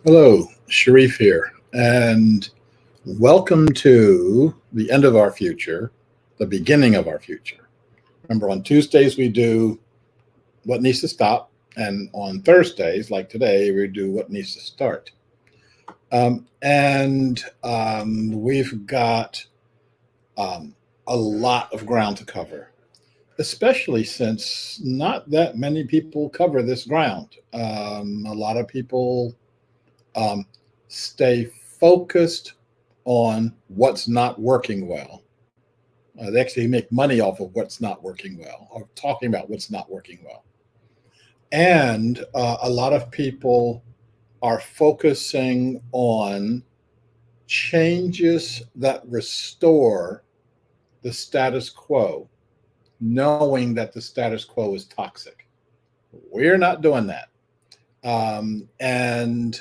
Hello, Sharif here, and welcome to the end of our future, the beginning of our future. Remember, on Tuesdays we do what needs to stop, and on Thursdays, like today, we do what needs to start. And we've got um, a lot of ground to cover, especially since not that many people cover this ground. A lot of people um, stay focused on what's not working well. They actually make money off of what's not working well, or talking about what's not working well. And a lot of people are focusing on changes that restore the status quo, knowing that the status quo is toxic. We're not doing that. And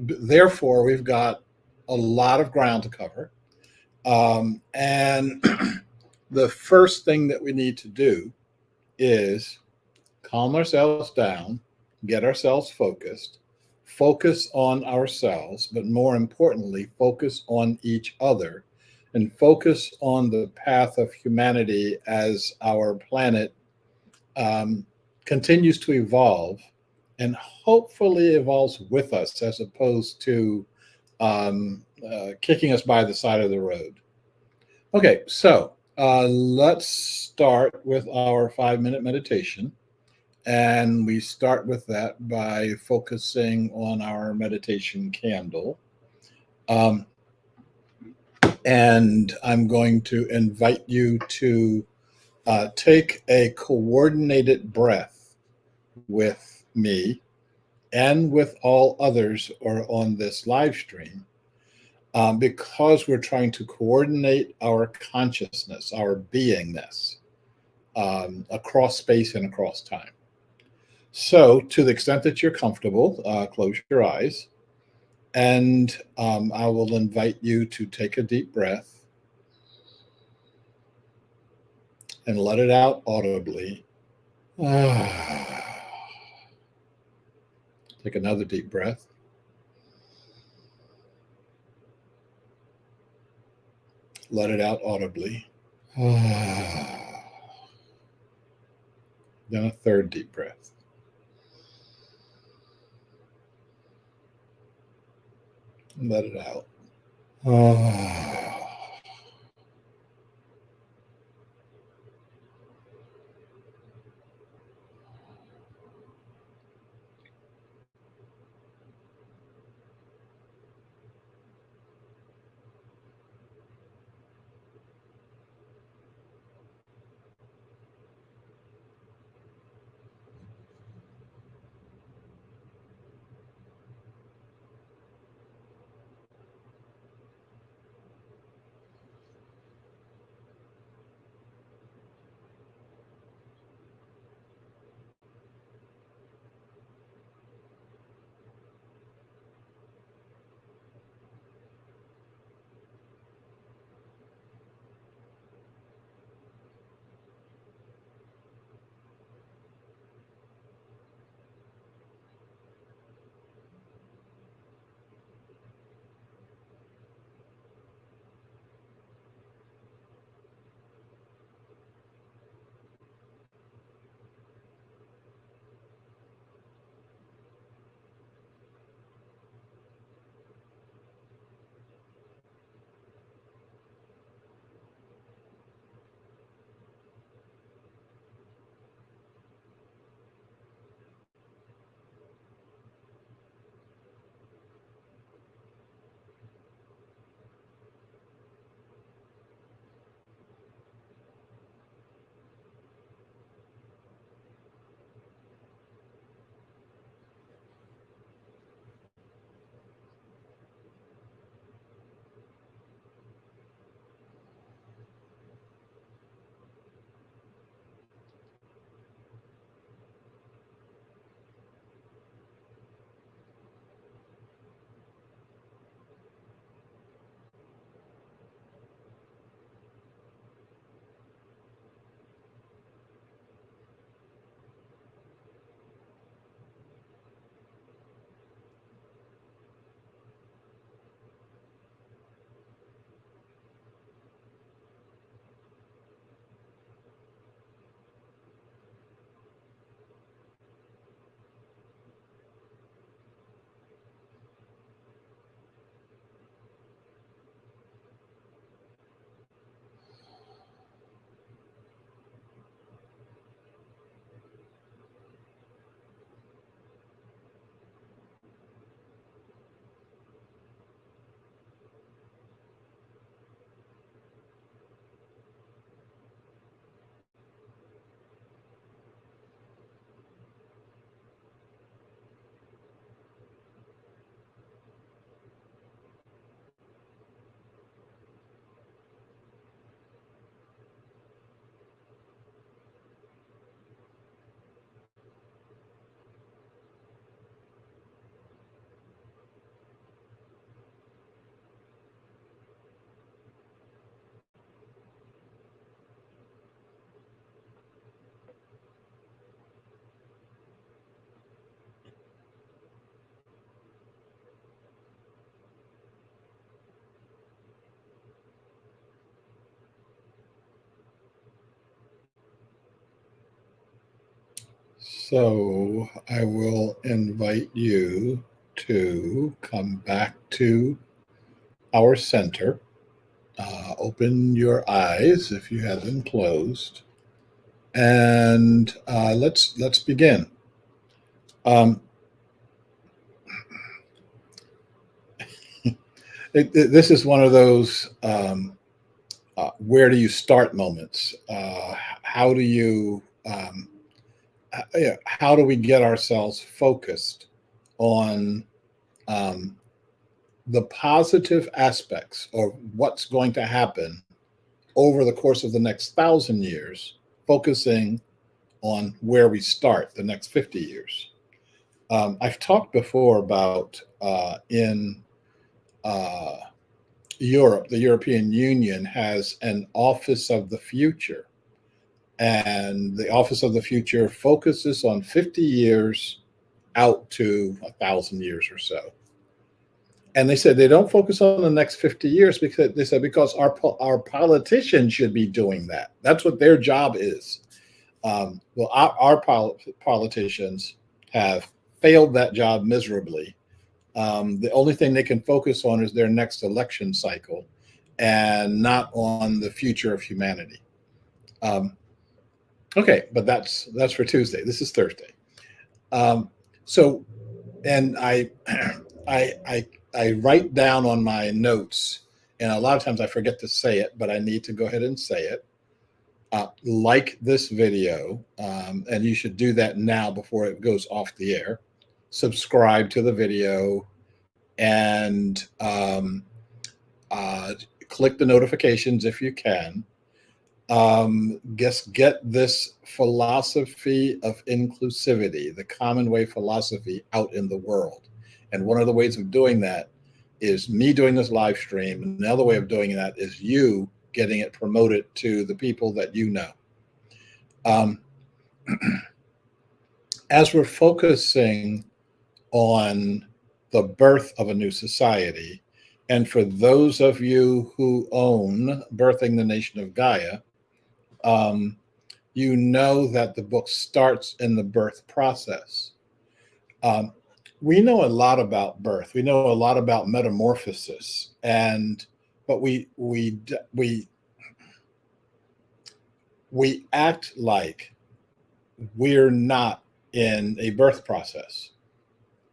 therefore, we've got a lot of ground to cover. And the first thing that we need to do is calm ourselves down, get ourselves focused, focus on ourselves, but more importantly, focus on each other and focus on the path of humanity as our planet um, continues to evolve and hopefully evolves with us as opposed to kicking us by the side of the road. Okay, so let's start with our 5 minute meditation. And we start with that by focusing on our meditation candle. Um, and I'm going to invite you to take a coordinated breath with me and with all others or on this live stream, because we're trying to coordinate our consciousness, our beingness, across space and across time. So, to the extent that you're comfortable, close your eyes, and I will invite you to take a deep breath and let it out audibly. Take another deep breath. Let it out audibly. Then a third deep breath. Let it out. So I will invite you to come back to our center. Open your eyes if you have them closed, and let's begin. Um, this is one of those where do you start moments? How do you how do we get ourselves focused on um, the positive aspects of what's going to happen over the course of the next 1,000 years, focusing on where we start the next 50 years? I've talked before about in uh, Europe, the European Union has an Office of the Future. And the Office of the Future focuses on 50 years out to 1,000 years or so. And they said they don't focus on the next 50 years because they said because our politicians should be doing that. That's what their job is. Well, our politicians have failed that job miserably. The only thing they can focus on is their next election cycle and not on the future of humanity. Okay, but that's for Tuesday. This is Thursday. So, and I, I write down on my notes, and a lot of times I forget to say it, but I need to go ahead and say it. Like this video, and you should do that now before it goes off the air. Subscribe to the video, and click the notifications if you can. Get this philosophy of inclusivity, the common way philosophy, out in the world. And one of the ways of doing that is me doing this live stream. And the other way of doing that is you getting it promoted to the people that you know. As we're focusing on the birth of a new society, and for those of you who own Birthing the Nation of Gaia, you know that the book starts in the birth process. We know a lot about birth. We know a lot about metamorphosis, but we act like we're not in a birth process.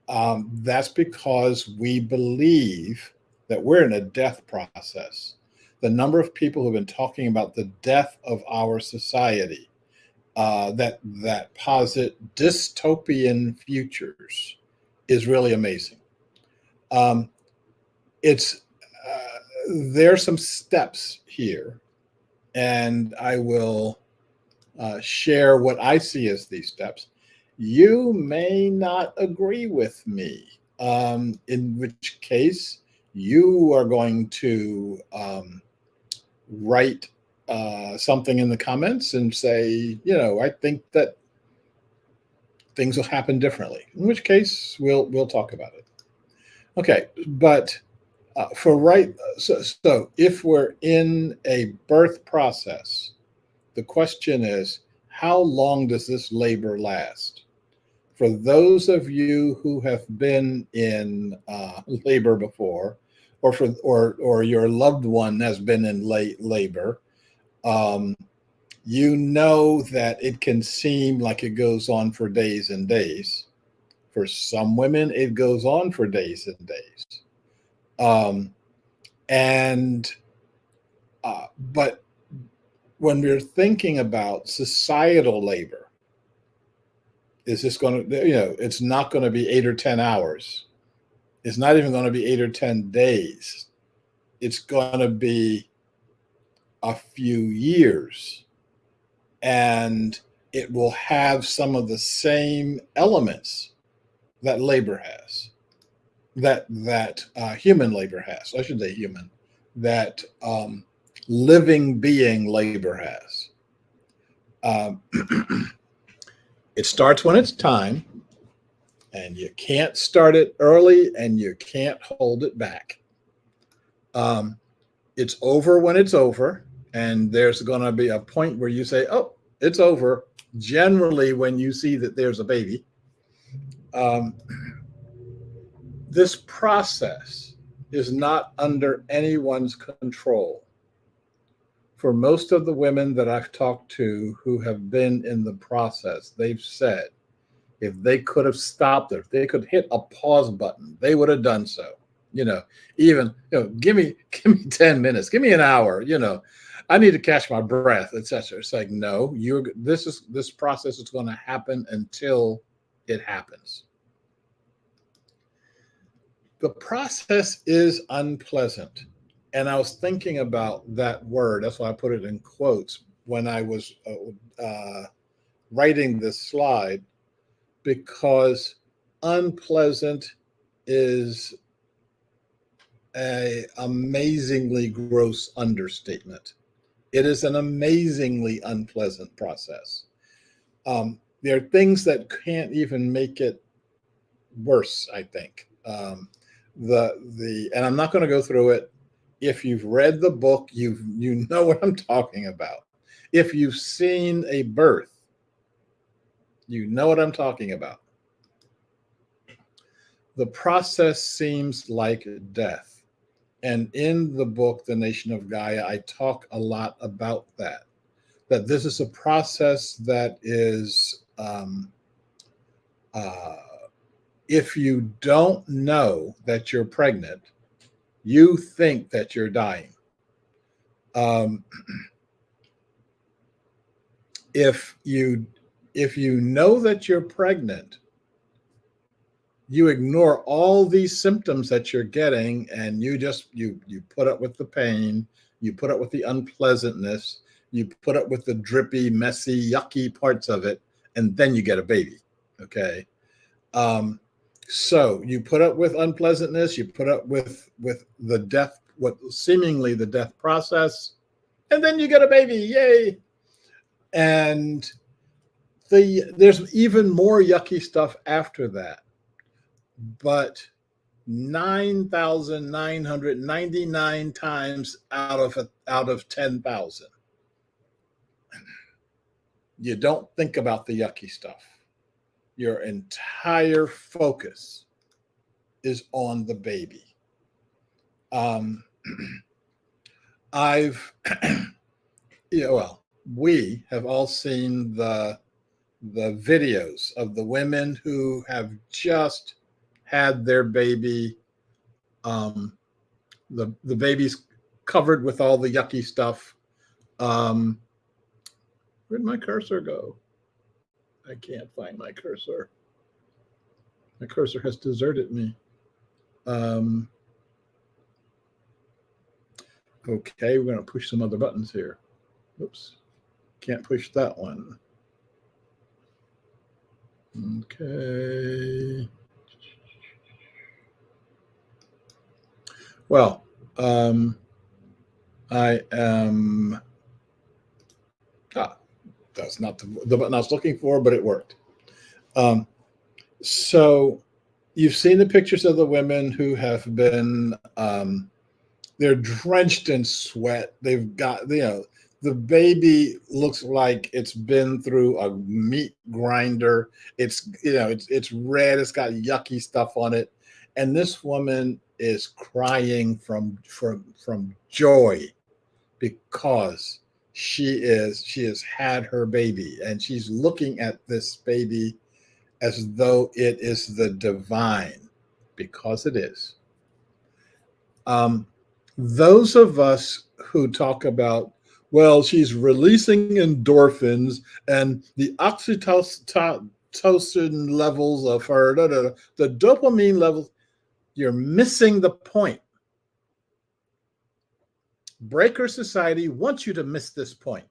That's because we believe that we're in a death process. The number of people who've been talking about the death of our society, that posit dystopian futures, is really amazing. There's some steps here, and I will share what I see as these steps. You may not agree with me, in which case you are going to write something in the comments and say, I think that things will happen differently, in which case we'll talk about it. Okay, but so if we're in a birth process, the question is, how long does this labor last? For those of you who have been in labor before, or your loved one has been in labor, you know that it can seem like it goes on for days and days. For some women, it goes on for days and days. But when we're thinking about societal labor, is this going to, it's not going to be 8 or 10 hours. It's not even going to be 8 or 10 days. It's going to be a few years, and it will have some of the same elements that labor has, that human labor has. I should say human, that living being labor has. It starts when it's time, and you can't start it early, and you can't hold it back. It's over when it's over, and there's going to be a point where you say, "Oh, it's over. generally when you see that there's a baby, um, this process is not under anyone's control. For most of the women that I've talked to who have been in the process, they've said if they could have stopped it, if they could hit a pause button, they would have done so. You know, even give me 10 minutes, give me an hour, I need to catch my breath, etc. It's like, no, this process is going to happen until it happens. The process is unpleasant. And I was thinking about that word. That's why I put it in quotes when I was writing this slide, because unpleasant is a amazingly gross understatement. It is an amazingly unpleasant process. There are things that can't even make it worse, I think. And I'm not going to go through it. If you've read the book, you know what I'm talking about. If you've seen a birth, you know what I'm talking about. The process seems like death. And in the book, The Nation of Gaia, I talk a lot about that this is a process that is, if you don't know that you're pregnant, you think that you're dying. If you know that you're pregnant, you ignore all these symptoms that you're getting, and you put up with the pain, you put up with the unpleasantness, you put up with the drippy, messy, yucky parts of it, and then you get a baby. Okay. So you put up with unpleasantness, you put up with the death, what seemingly the death process, and then you get a baby. Yay. And there's even more yucky stuff after that. But 9,999 times out of 10,000, you don't think about the yucky stuff. Your entire focus is on the baby. We have all seen the videos of the women who have just had their baby. The baby's covered with all the yucky stuff. Where'd my cursor go? I can't find my cursor. My cursor has deserted me. Okay, we're going to push some other buttons here. Oops, can't push that one. Okay. Well, I am. That's not the button I was looking for, but it worked. So you've seen the pictures of the women who have been, they're drenched in sweat. They've got, the baby looks like it's been through a meat grinder. It's red. It's got yucky stuff on it. And this woman is crying from joy because she has had her baby, and she's looking at this baby as though it is the divine, because it is. Those of us who talk about, well, she's releasing endorphins and the oxytocin levels of her, the dopamine levels, you're missing the point. Breaker Society wants you to miss this point.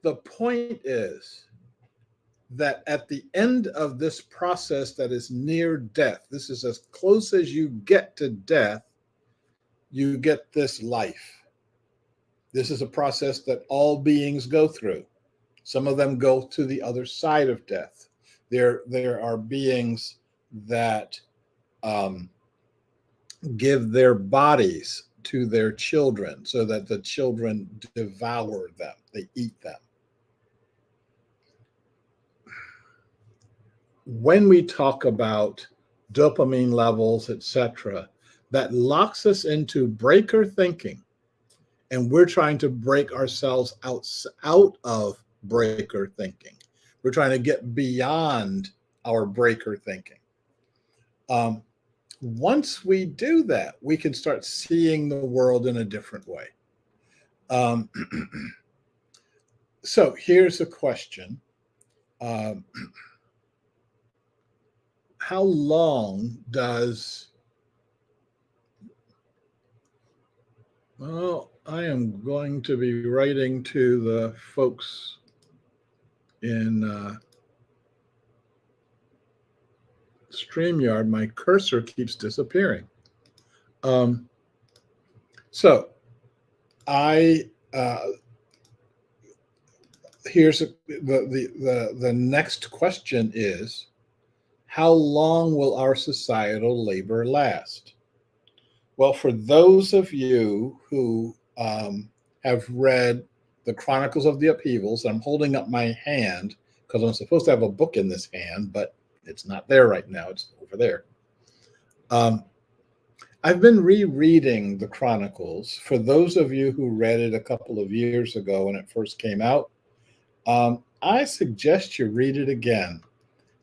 The point is that at the end of this process that is near death, this is as close as you get to death, you get this life. This is a process that all beings go through. Some of them go to the other side of death. There are beings that give their bodies to their children so that the children devour them, they eat them. when we talk about dopamine levels, etc., that locks us into breaker thinking, and we're trying to break ourselves out of breaker thinking. We're trying to get beyond our breaker thinking. Once we do that, we can start seeing the world in a different way. Um, so here's a question. How long does, well, I am going to be writing to the folks in StreamYard. My cursor keeps disappearing. So I here's the next question is, how long will our societal labor last? Well, for those of you who have read the Chronicles of the Upheavals, I'm holding up my hand because I'm supposed to have a book in this hand, but it's not there right now. It's over there. I've been rereading the Chronicles. For those of you who read it a couple of years ago when it first came out, I suggest you read it again.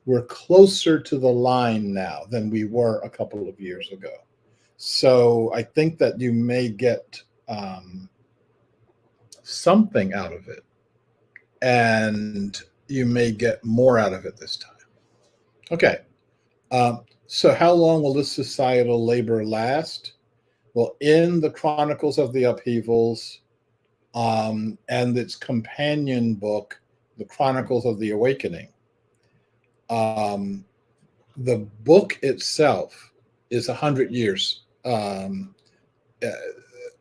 We're closer to the line now than we were a couple of years ago. So I think that you may get something out of it, and you may get more out of it this time. Okay. So how long will this societal labor last? Well, in the Chronicles of the Upheavals and its companion book, The Chronicles of the Awakening, the book itself is 100 years.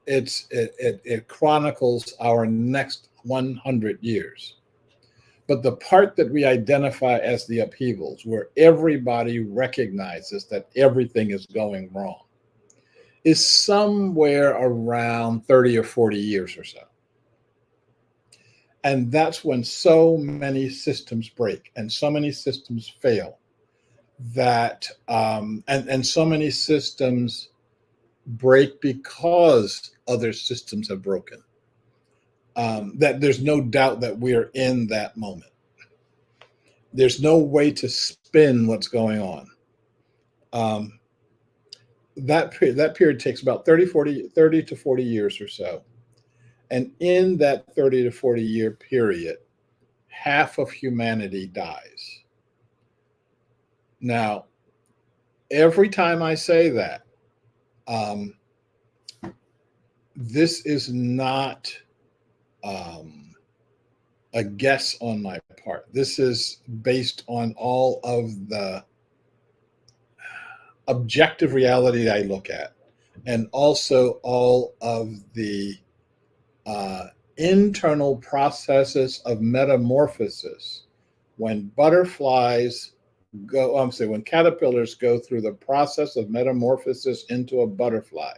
It chronicles our next 100 years. But the part that we identify as the upheavals, where everybody recognizes that everything is going wrong, is somewhere around 30 or 40 years or so. And that's when so many systems break and so many systems fail, that and so many systems break because other systems have broken. That there's no doubt that we're in that moment. There's no way to spin what's going on. That period takes about 30 to 40 years or so. And in that 30 to 40 year period, half of humanity dies. Now, every time I say that, this is not a guess on my part. This is based on all of the objective reality I look at, and also all of the internal processes of metamorphosis. When butterflies when caterpillars go through the process of metamorphosis into a butterfly,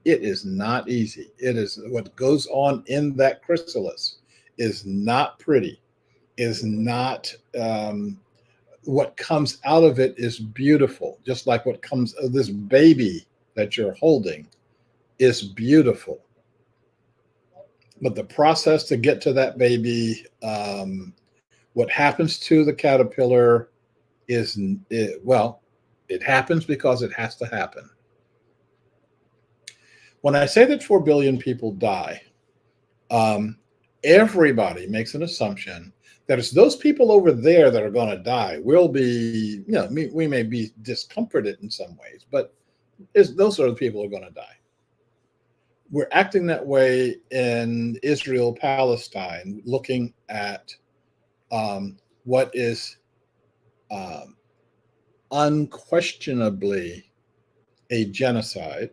it is not easy. It is what goes on in that chrysalis is not pretty, is not what comes out of it is beautiful. Just like what comes of this baby that you're holding is beautiful. But the process to get to that baby, what happens to the caterpillar it happens because it has to happen. When I say that 4 billion people die, everybody makes an assumption that it's those people over there that are going to die. We'll be, we may be discomforted in some ways, but those are the people who are going to die. We're acting that way in Israel, Palestine, looking at what is unquestionably a genocide,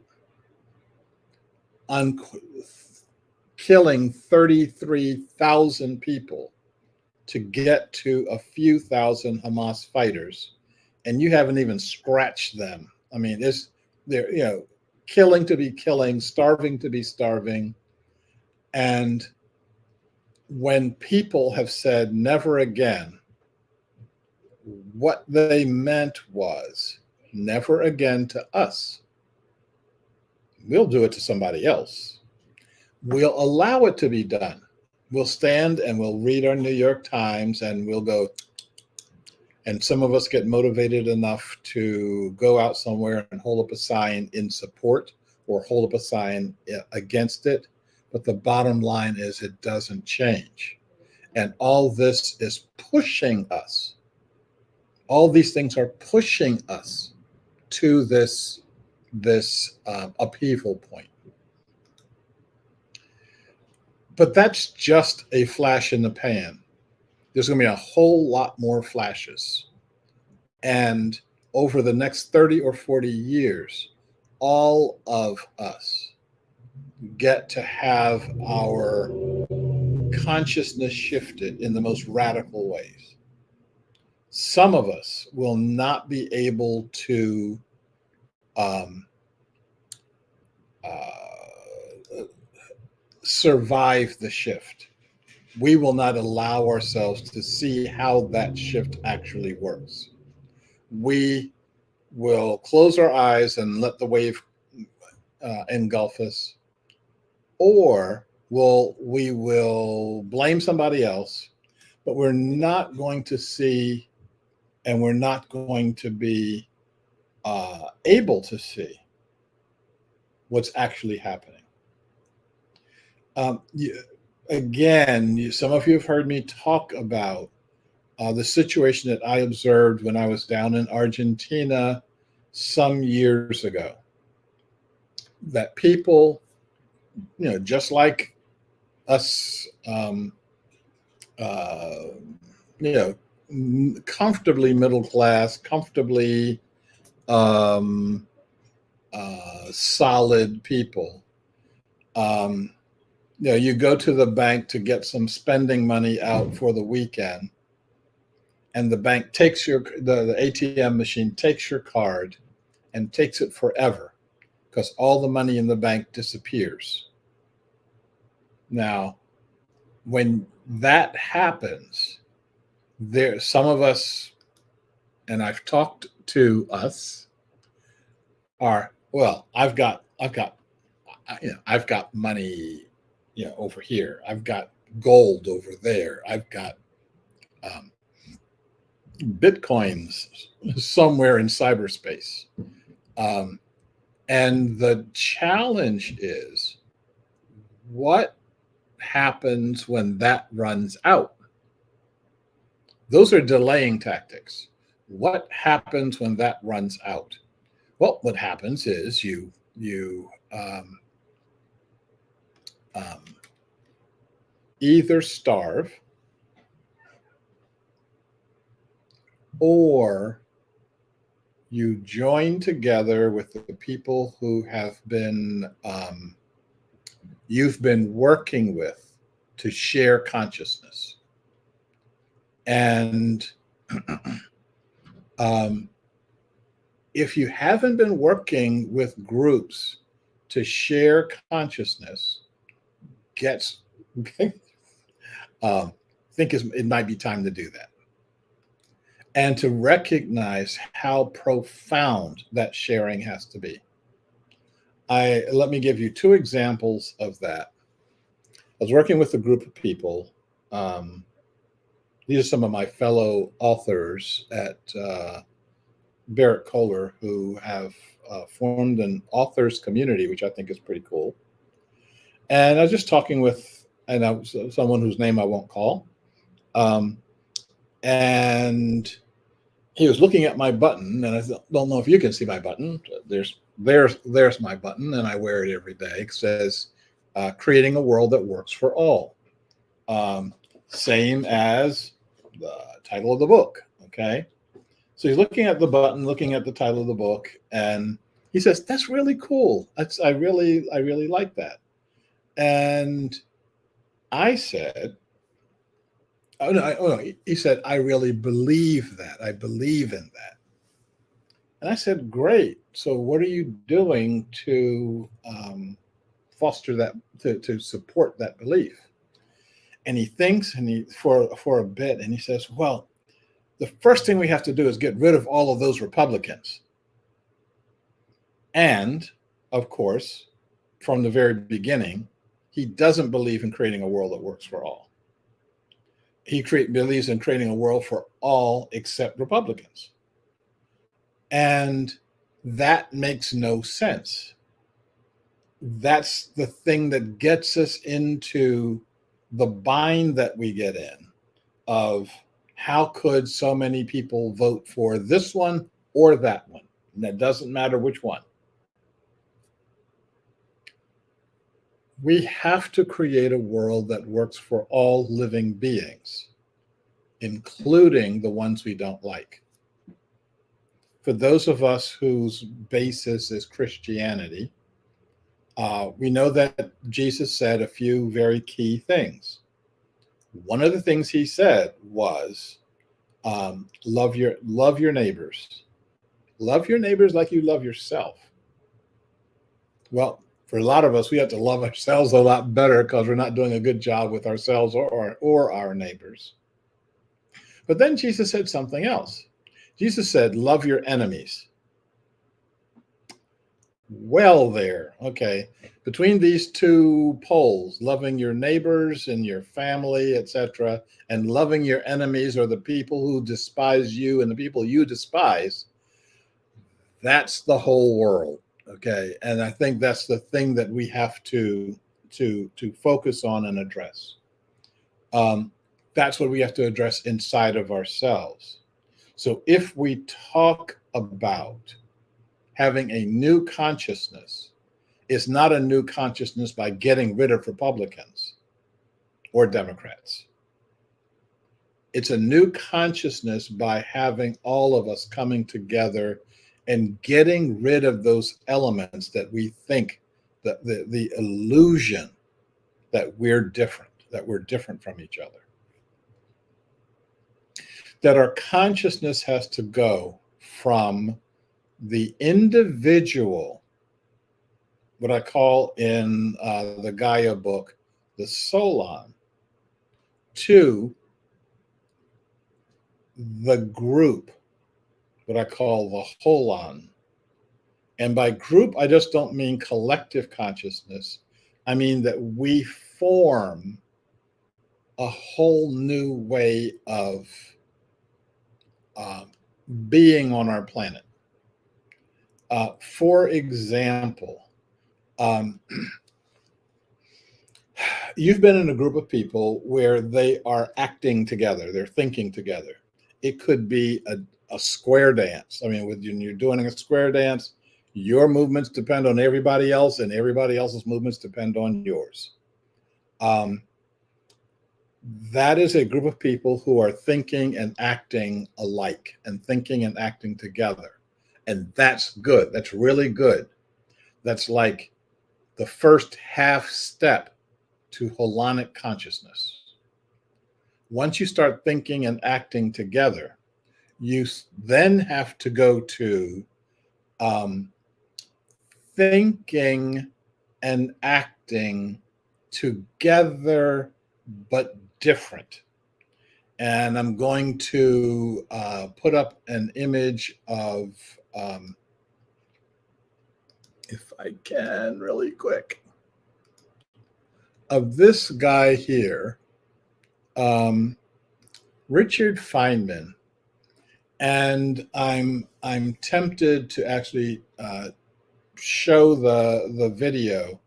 killing 33,000 people to get to a few thousand Hamas fighters, and you haven't even scratched them. I mean, they're killing to be killing, starving to be starving. And when people have said never again, what they meant was never again to us. We'll do it to somebody else. We'll allow it to be done. We'll stand and we'll read our New York Times and we'll go, and some of us get motivated enough to go out somewhere and hold up a sign in support or hold up a sign against it. But the bottom line is it doesn't change. And all this is pushing us. All these things are pushing us to this upheaval point. But that's just a flash in the pan. There's going to be a whole lot more flashes. And over the next 30 or 40 years, all of us get to have our consciousness shifted in the most radical ways. Some of us will not be able to survive the shift. We will not allow ourselves to see how that shift actually works. We will close our eyes and let the wave engulf us, or we will blame somebody else, but we're not going to see, and we're not going to be able to see what's actually happening. Again, some of you have heard me talk about the situation that I observed when I was down in Argentina some years ago. That people, just like us, comfortably middle class, comfortably solid people. You go to the bank to get some spending money out for the weekend, and the bank takes the ATM machine takes your card and takes it forever because all the money in the bank disappears. Now, when that happens, some of us, and I've talked to us, are, well, I've got money, over here. I've got gold over there. I've got Bitcoins somewhere in cyberspace. And the challenge is, what happens when that runs out? Those are delaying tactics. What happens when that runs out? Well, what happens is you either starve or you join together with the people who have been you've been working with to share consciousness. And if you haven't been working with groups to share consciousness, think it might be time to do that. And to recognize how profound that sharing has to be. Let me give you two examples of that. I was working with a group of people. These are some of my fellow authors at Barrett Kohler who have formed an authors community, which I think is pretty cool. And I was just talking with someone whose name I won't call. And he was looking at my button, and I don't know if you can see my button. There's my button, and I wear it every day. It says, creating a world that works for all. Same as the title of the book, okay? So he's looking at the button, looking at the title of the book, and he says, that's really cool. I really like that. And I said, he said, I really believe that. I believe in that. And I said, great. So what are you doing to foster that, to support that belief? And he thinks, and for a bit, and he says, well, the first thing we have to do is get rid of all of those Republicans. And of course, from the very beginning, he doesn't believe in creating a world that works for all. He believes in creating a world for all except Republicans. And that makes no sense. That's the thing that gets us into the bind that we get in of how could so many people vote for this one or that one? And it doesn't matter which one. We have to create a world that works for all living beings, including the ones we don't like. For those of us whose basis is Christianity, we know that Jesus said a few very key things. One of the things he said was, love your neighbors. Love your neighbors like you love yourself. Well, for a lot of us, we have to love ourselves a lot better because we're not doing a good job with ourselves or our neighbors. But then Jesus said something else. Jesus said, love your enemies. Well, there, okay. Between these two poles, loving your neighbors and your family, etc., and loving your enemies or the people who despise you and the people you despise, that's the whole world. Okay. And I think that's the thing that we have to focus on and address. That's what we have to address inside of ourselves. So if we talk about having a new consciousness, it's not a new consciousness by getting rid of Republicans or Democrats. It's a new consciousness by having all of us coming together and getting rid of those elements that we think, that the illusion that we're different from each other. That our consciousness has to go from the individual, what I call in the Gaia book, the Solon, to the group, what I call the Holon. And by group, I just don't mean collective consciousness. I mean that we form a whole new way of being on our planet. For example, you've been in a group of people where they are acting together, they're thinking together. It could be a square dance. I mean, when you're doing a square dance, your movements depend on everybody else, and everybody else's movements depend on yours. That is a group of people who are thinking and acting alike and thinking and acting together. And that's good. That's really good. That's like the first half step to holonic consciousness. Once you start thinking and acting together, you then have to go to thinking and acting together but different. And I'm going to put up an image of, if I can really quick, of this guy here, Richard Feynman. And I'm tempted to actually show the video.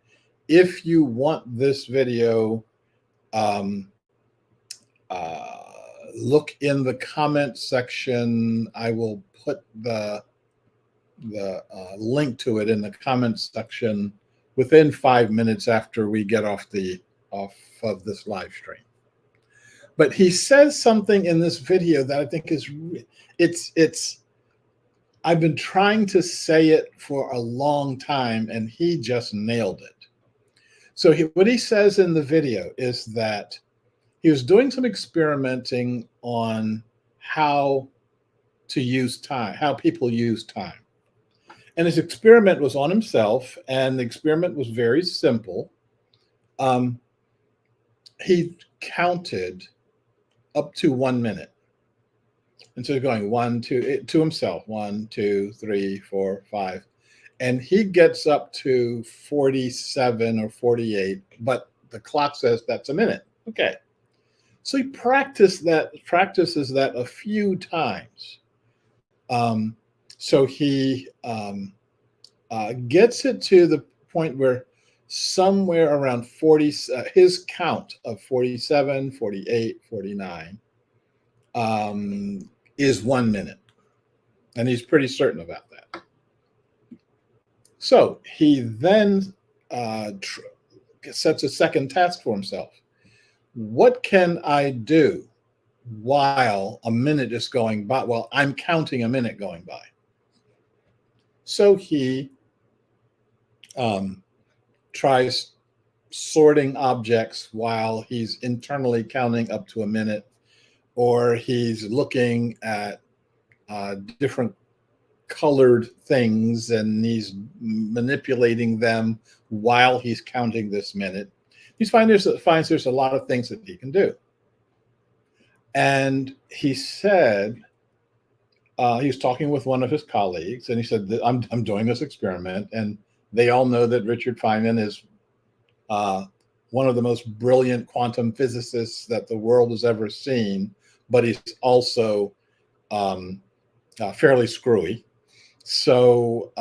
If you want this video, look in the comment section. I will put the link to it in the comments section within 5 minutes after we get off of this live stream. But he says something in this video that I think is it's I've been trying to say it for a long time, and he just nailed it. So what he says in the video is that he was doing some experimenting on how to use time, how people use time. And his experiment was on himself, and the experiment was very simple. He counted up to 1 minute. And so he's going one, two, to himself, 1, 2, 3, 4, 5. And he gets up to 47 or 48, but the clock says that's a minute. Okay. So he practices that a few times. So he gets it to the point where somewhere around 40, his count of 47, 48, 49 is 1 minute. And he's pretty certain about that. So he then sets a second task for himself. What can I do while a minute is going by? Well, I'm counting a minute going by. So he tries sorting objects while he's internally counting up to a minute, or he's looking at different colored things and he's manipulating them while he's counting this minute. He finds there's a lot of things that he can do. And he said, he was talking with one of his colleagues, and he said, I'm doing this experiment, and they all know that Richard Feynman is one of the most brilliant quantum physicists that the world has ever seen, but he's also fairly screwy. So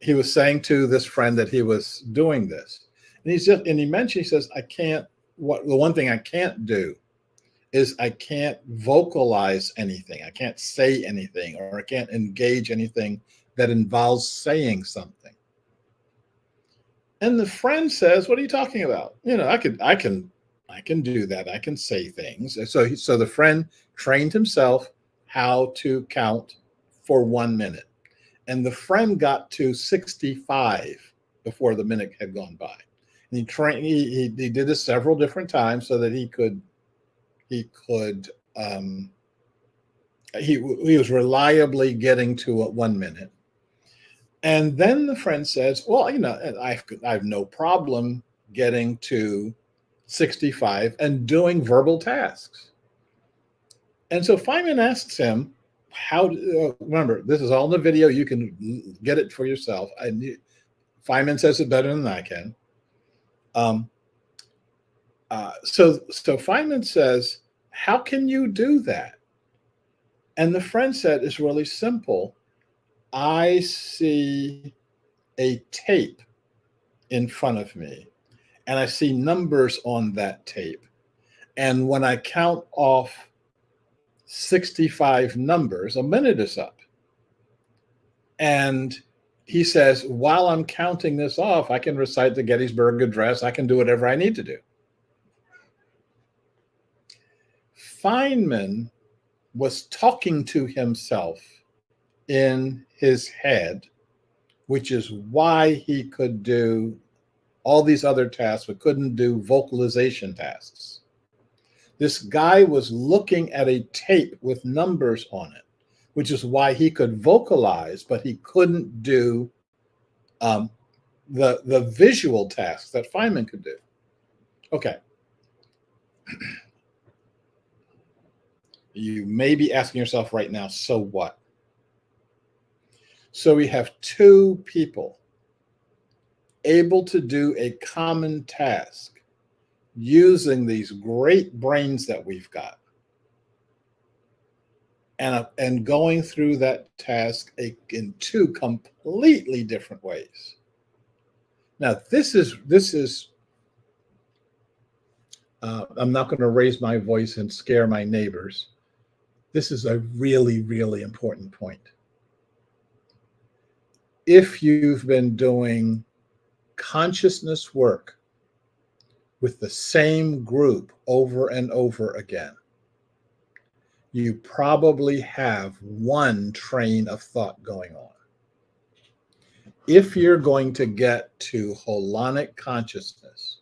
he was saying to this friend that he was doing this, and he mentioned, he says, the one thing I can't do is I can't vocalize anything. I can't say anything, or I can't engage anything that involves saying something. And the friend says, "What are you talking about? I can do that. I can say things." So the friend trained himself how to count for 1 minute. And the friend got to 65 before the minute had gone by. And he did this several different times so that he was reliably getting to 1 minute. And then the friend says, "Well, I have no problem getting to 65 and doing verbal tasks." And so Feynman asks him, remember, this is all in the video. You can get it for yourself. Feynman says it better than I can. So Feynman says, "How can you do that?" And the friend said, "It's really simple. I see a tape in front of me, and I see numbers on that tape. And when I count off 65 numbers, a minute is up." And he says, while I'm counting this off, I can recite the Gettysburg Address. I can do whatever I need to do. Feynman was talking to himself in his head, which is why he could do all these other tasks but couldn't do vocalization tasks. This guy was looking at a tape with numbers on it, which is why he could vocalize, but he couldn't do the visual tasks that Feynman could do. Okay. You may be asking yourself right now, so what? So we have two people able to do a common task using these great brains that we've got, and going through that task in two completely different ways. Now, this is I'm not going to raise my voice and scare my neighbors. This is a really, really important point. If you've been doing consciousness work with the same group over and over again, you probably have one train of thought going on. If you're going to get to holonic consciousness,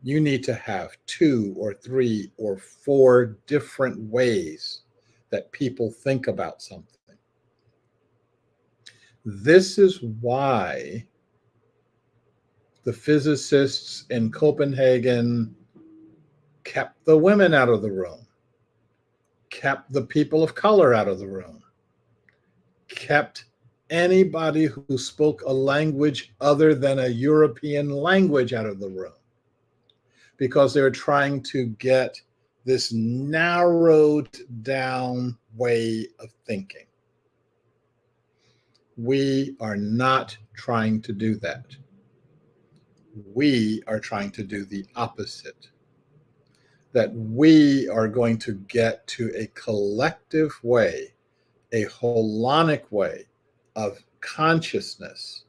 you need to have 2 or 3 or 4 different ways that people think about something. This is why the physicists in Copenhagen kept the women out of the room, kept the people of color out of the room, kept anybody who spoke a language other than a European language out of the room, because they were trying to get this narrowed down way of thinking. We are not trying to do that. We are trying to do the opposite. That we are going to get to a collective way, a holonic way of consciousness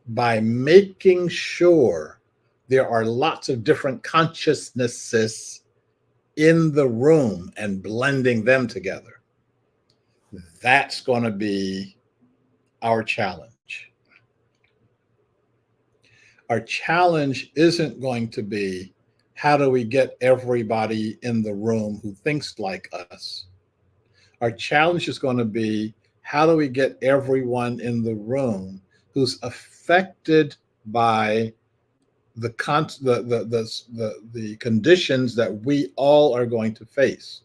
by making sure there are lots of different consciousnesses in the room and blending them together. That's going to be our challenge. Our challenge isn't going to be how do we get everybody in the room who thinks like us. Our challenge is going to be how do we get everyone in the room who's affected by the conditions that we all are going to face.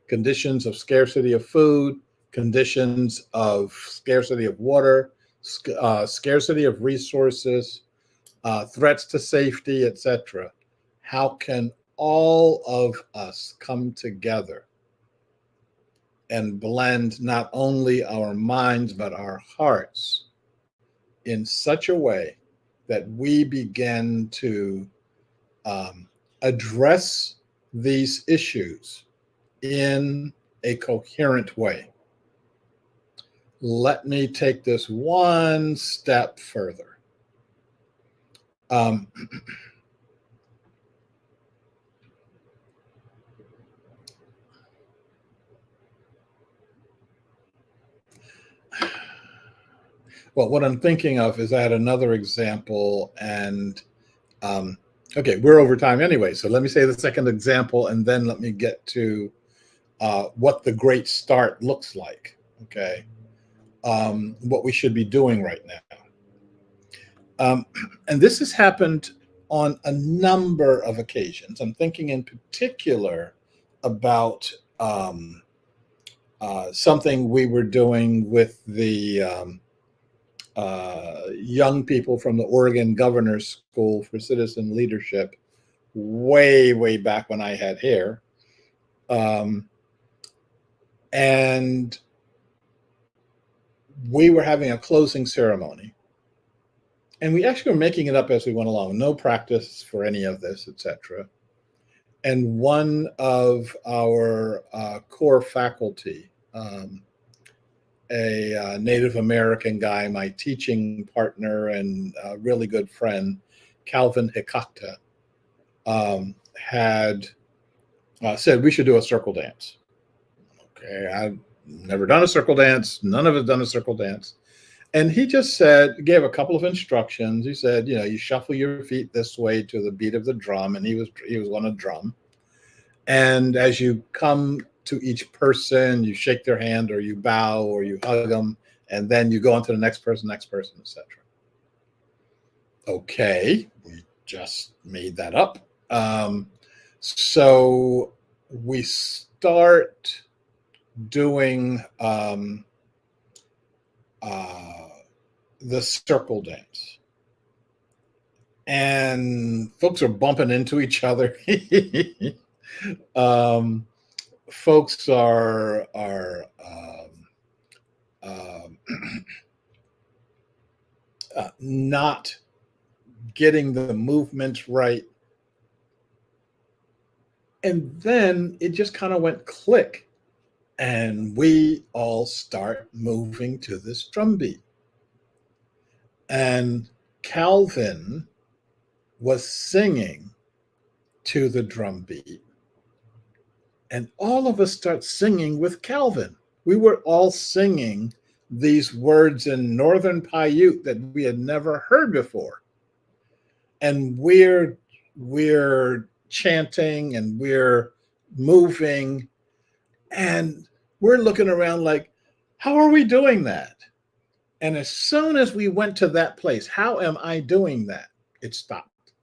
Conditions of scarcity of food, conditions of scarcity of water, scarcity of resources, threats to safety, etc. How can all of us come together and blend not only our minds, but our hearts in such a way that we begin to address these issues in a coherent way? Let me take this one step further. Well, what I'm thinking of is I had another example, and okay, we're over time anyway, so let me say the second example, and then let me get to what the great start looks like, okay? What we should be doing right now. And this has happened on a number of occasions. I'm thinking in particular about something we were doing with the young people from the Oregon Governor's School for Citizen Leadership way back when I had hair. And we were having a closing ceremony. And we actually were making it up as we went along. No practice for any of this, etc. And one of our core faculty, a Native American guy, my teaching partner and a really good friend, Calvin Hikakta, had said we should do a circle dance. Okay, I've never done a circle dance. None of us done a circle dance. And he just said, gave a couple of instructions. He said, you know, you shuffle your feet this way to the beat of the drum, and he was on a drum. And as you come to each person, you shake their hand or you bow or you hug them, and then you go on to the next person, etc. Okay, we just made that up. So we start doing the circle dance, and folks are bumping into each other. Folks are not getting the movements right. And then it just kind of went click, and we all start moving to this drum beat. And Calvin was singing to the drum beat. And all of us start singing with Calvin. We were all singing these words in Northern Paiute that we had never heard before. And we're chanting and we're moving, and we're looking around like, how are we doing that? And as soon as we went to that place, how am I doing that? It stopped.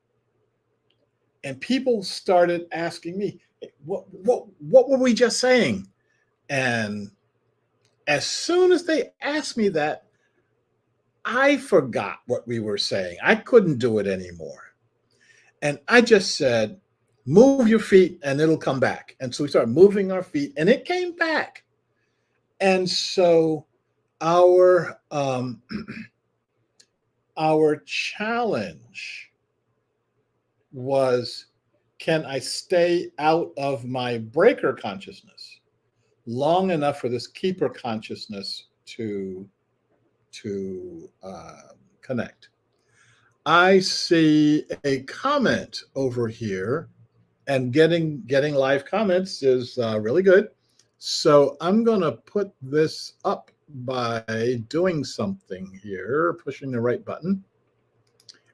And people started asking me, what were we just saying? And as soon as they asked me that, I forgot what we were saying. I couldn't do it anymore. And I just said, move your feet and it'll come back. And so we started moving our feet and it came back. And so our our challenge was, can I stay out of my breaker consciousness long enough for this keeper consciousness to connect? I see a comment over here, and getting live comments is really good. So I'm going to put this up by doing something here, pushing the right button.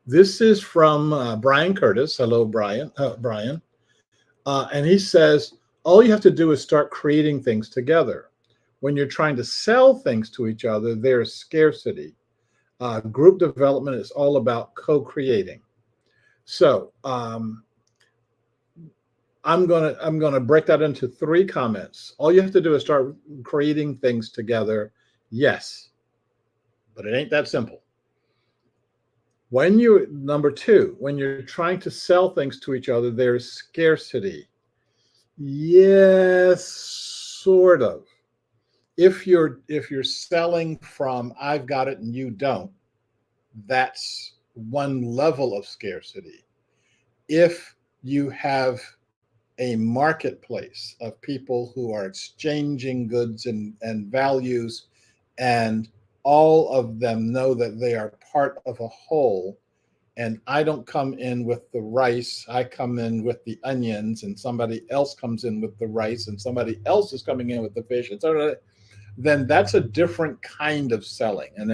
This is from Brian Curtis. Hello, Brian. And he says, all you have to do is start creating things together. When you're trying to sell things to each other, there's scarcity. Group development is all about co-creating. So I'm gonna break that into 3 comments. All you have to do is start creating things together. Yes, but it ain't that simple. Number 2, when you're trying to sell things to each other, there's scarcity. Yes, sort of. If you're selling from I've got it and you don't, that's one level of scarcity. If you have a marketplace of people who are exchanging goods and values, and all of them know that they are part of a whole, and I don't come in with the rice, I come in with the onions, and somebody else comes in with the rice, and somebody else is coming in with the fish, then that's a different kind of selling. And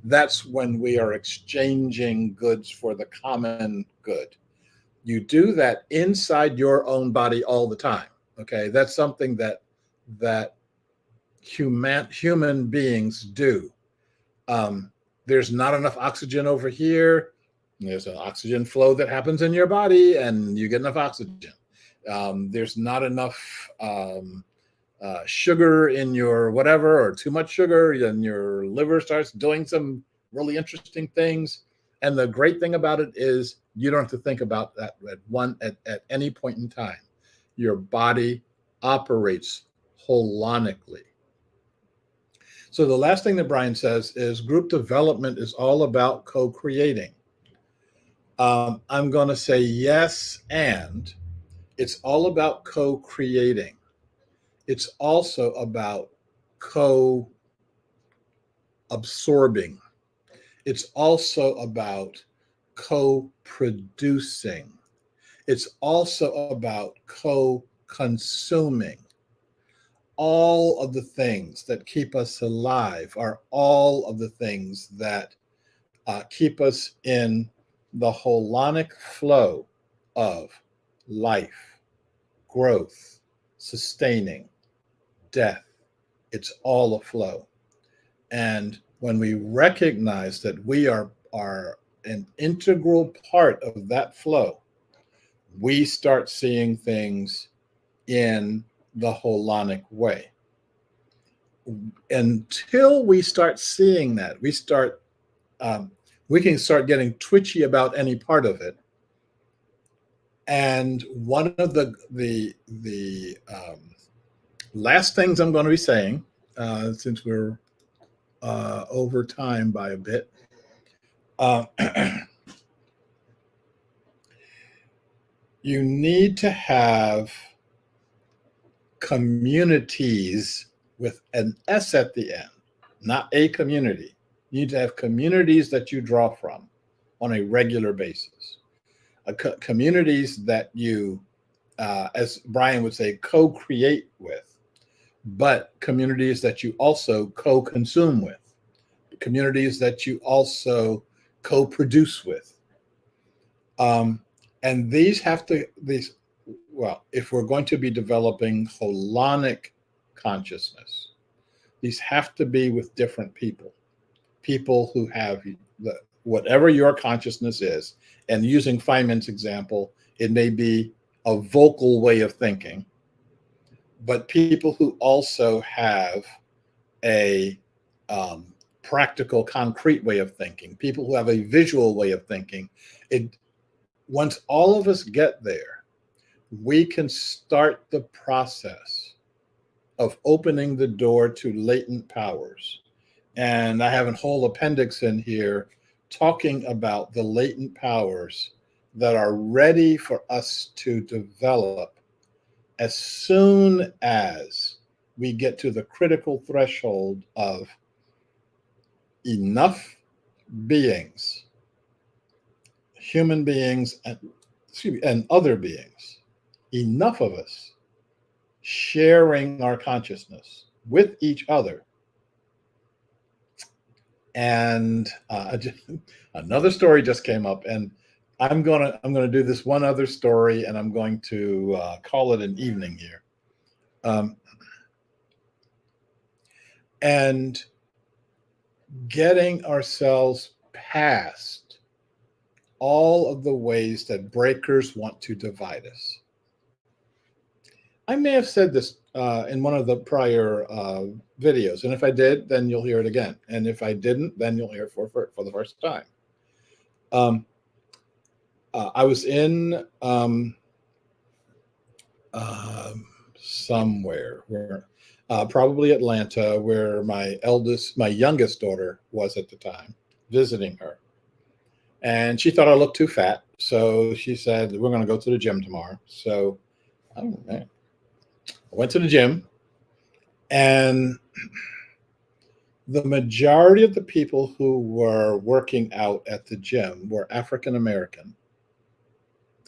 that's when we are exchanging goods for the common good. You do that inside your own body all the time. Okay, that's something that human beings do. There's not enough oxygen over here. There's an oxygen flow that happens in your body, and you get enough oxygen. There's not enough sugar in your whatever, or too much sugar, and your liver starts doing some really interesting things. And the great thing about it is you don't have to think about that at any point in time. Your body operates holonically. So the last thing that Brian says is group development is all about co-creating. I'm going to say yes, and it's all about co-creating. It's also about co-absorbing. It's also about co-producing. It's also about co-consuming. All of the things that keep us alive are all of the things that keep us in the holonic flow of life, growth, sustaining, death. It's all a flow. And when we recognize that we are an integral part of that flow, we start seeing things in the holonic way. Until we start seeing that, we can start getting twitchy about any part of it. And one of the last things I'm going to be saying, since we're over time by a bit, you need to have communities with an S at the end, not a community. You need to have communities that you draw from on a regular basis. Communities that you, as Brian would say, co-create with, but communities that you also co-consume with, communities that you also co-produce with. And if we're going to be developing holonic consciousness, these have to be with different people who have whatever your consciousness is. And using Feynman's example, it may be a vocal way of thinking, but people who also have a practical, concrete way of thinking, people who have a visual way of thinking. It Once all of us get there, we can start the process of opening the door to latent powers. And I have a whole appendix in here talking about the latent powers that are ready for us to develop as soon as we get to the critical threshold of enough beings, human beings, and other beings, enough of us sharing our consciousness with each other. And another story just came up, and I'm gonna do this one other story, and I'm going to call it an evening here. And getting ourselves past all of the ways that breakers want to divide us. I may have said this in one of the prior videos, and if I did, then you'll hear it again. And if I didn't, then you'll hear it for the first time. I was in somewhere where probably Atlanta, where my youngest daughter was at the time, visiting her. And she thought I looked too fat. So she said, we're going to go to the gym tomorrow. So I went to the gym, and the majority of the people who were working out at the gym were African American.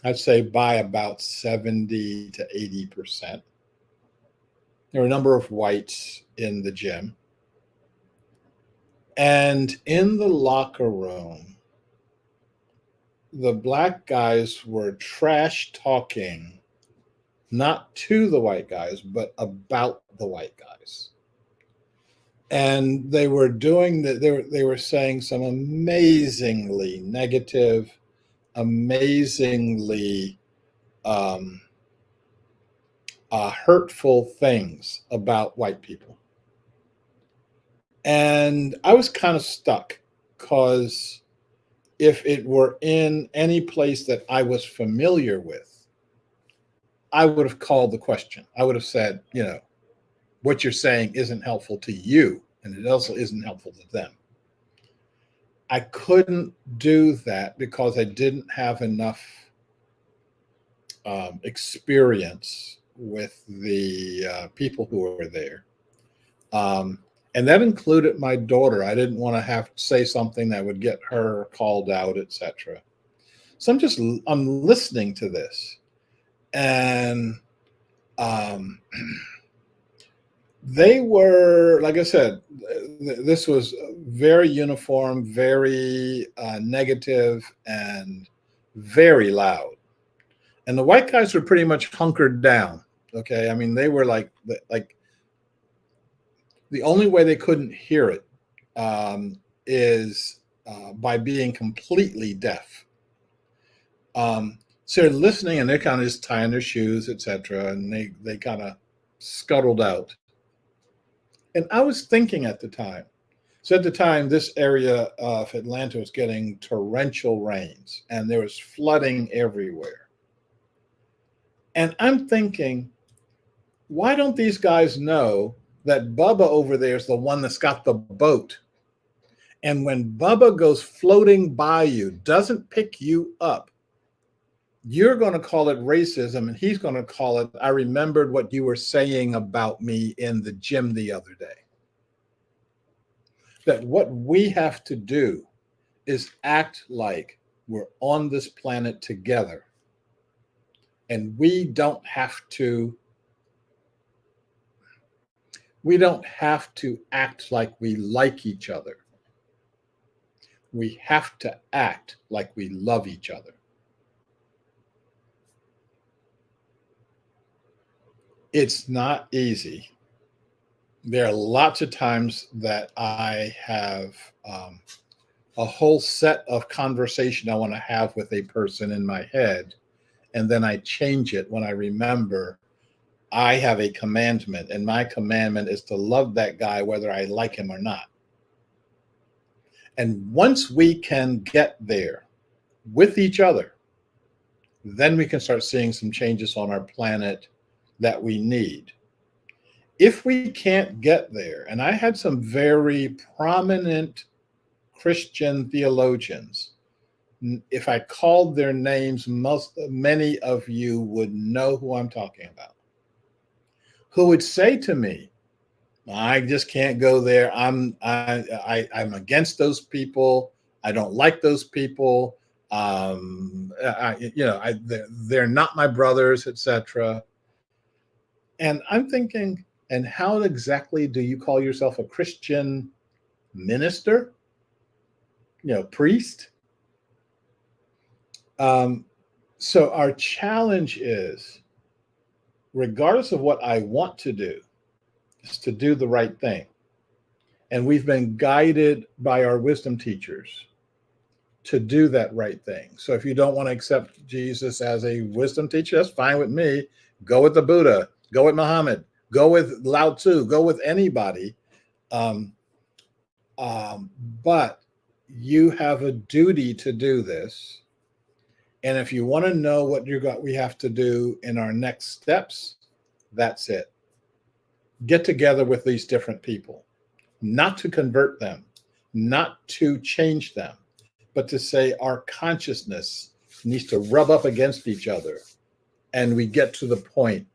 I'd say by about 70 to 80%. There were a number of whites in the gym. And in the locker room, the black guys were trash talking, not to the white guys, but about the white guys. And they were doing that. They were saying some amazingly negative, amazingly hurtful things about white people. And I was kind of stuck, because if it were in any place that I was familiar with, I would have called the question. I would have said, what you're saying isn't helpful to you, and it also isn't helpful to them. I couldn't do that because I didn't have enough experience with the people who were there. And that included my daughter. I didn't want to have to say something that would get her called out, etc. So I'm listening to this, and they were, like I said, this was very uniform, very negative, and very loud. And the white guys were pretty much hunkered down. Okay, I mean, they were like the only way they couldn't hear it is by being completely deaf. So they're listening, and they're kind of just tying their shoes, etc. And they kind of scuttled out. And I was thinking at the time, so at the time, this area of Atlanta was getting torrential rains, and there was flooding everywhere. And I'm thinking, why don't these guys know that Bubba over there is the one that's got the boat? And when Bubba goes floating by you, doesn't pick you up, you're going to call it racism, and he's going to call it, I remembered what you were saying about me in the gym the other day. That what we have to do is act like we're on this planet together, and we don't have to act like we like each other. We have to act like we love each other. It's not easy. There are lots of times that I have a whole set of conversation I want to have with a person in my head, and then I change it when I remember I have a commandment, and my commandment is to love that guy whether I like him or not. And once we can get there with each other, then we can start seeing some changes on our planet that we need. If we can't get there, and I had some very prominent Christian theologians, if I called their names, many of you would know who I'm talking about, who would say to me, I just can't go there. I'm against those people. I don't like those people. They're not my brothers, etc. And I'm thinking, and how exactly do you call yourself a Christian minister? Priest? So our challenge is, regardless of what I want to do, is to do the right thing. And we've been guided by our wisdom teachers to do that right thing. So if you don't want to accept Jesus as a wisdom teacher, that's fine with me. Go with the Buddha, go with Muhammad, go with Lao Tzu, go with anybody. But you have a duty to do this. And if you want to know what we have to do in our next steps, that's it. Get together with these different people, not to convert them, not to change them, but to say our consciousness needs to rub up against each other. And we get to a point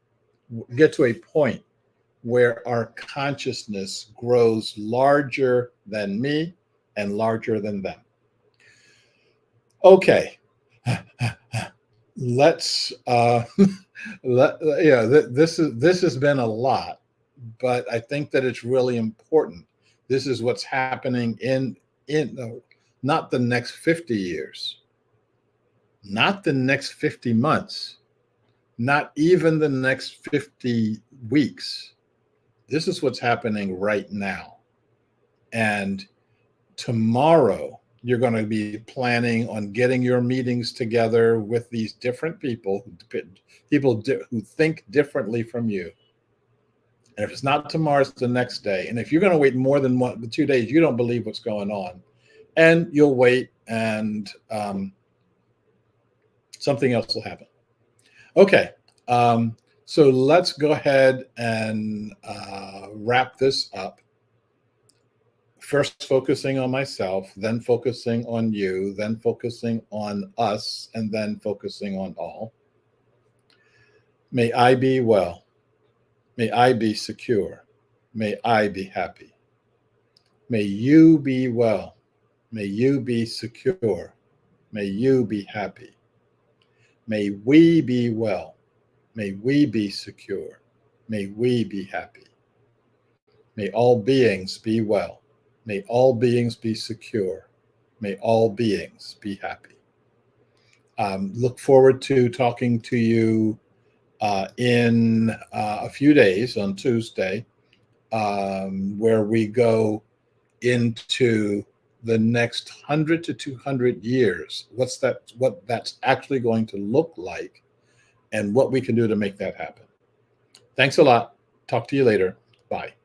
where our consciousness grows larger than me and larger than them. Okay. Let's this has been a lot, but I think that it's really important. This is what's happening in not the next 50 years, not the next 50 months, not even the next 50 weeks. This is what's happening right now. And tomorrow, you're going to be planning on getting your meetings together with these different people who think differently from you. And if it's not tomorrow, it's the next day. And if you're going to wait more than 2 days, you don't believe what's going on. And you'll wait, and something else will happen. Okay. So let's go ahead and wrap this up. First focusing on myself, then focusing on you, then focusing on us, and then focusing on all. May I be well. May I be secure. May I be happy. May you be well. May you be secure. May you be happy. May we be well. May we be secure. May we be happy. May all beings be well. May all beings be secure. May all beings be happy. Look forward to talking to you in a few days on Tuesday, where we go into the next 100 to 200 years. What that's actually going to look like, and what we can do to make that happen. Thanks a lot. Talk to you later. Bye.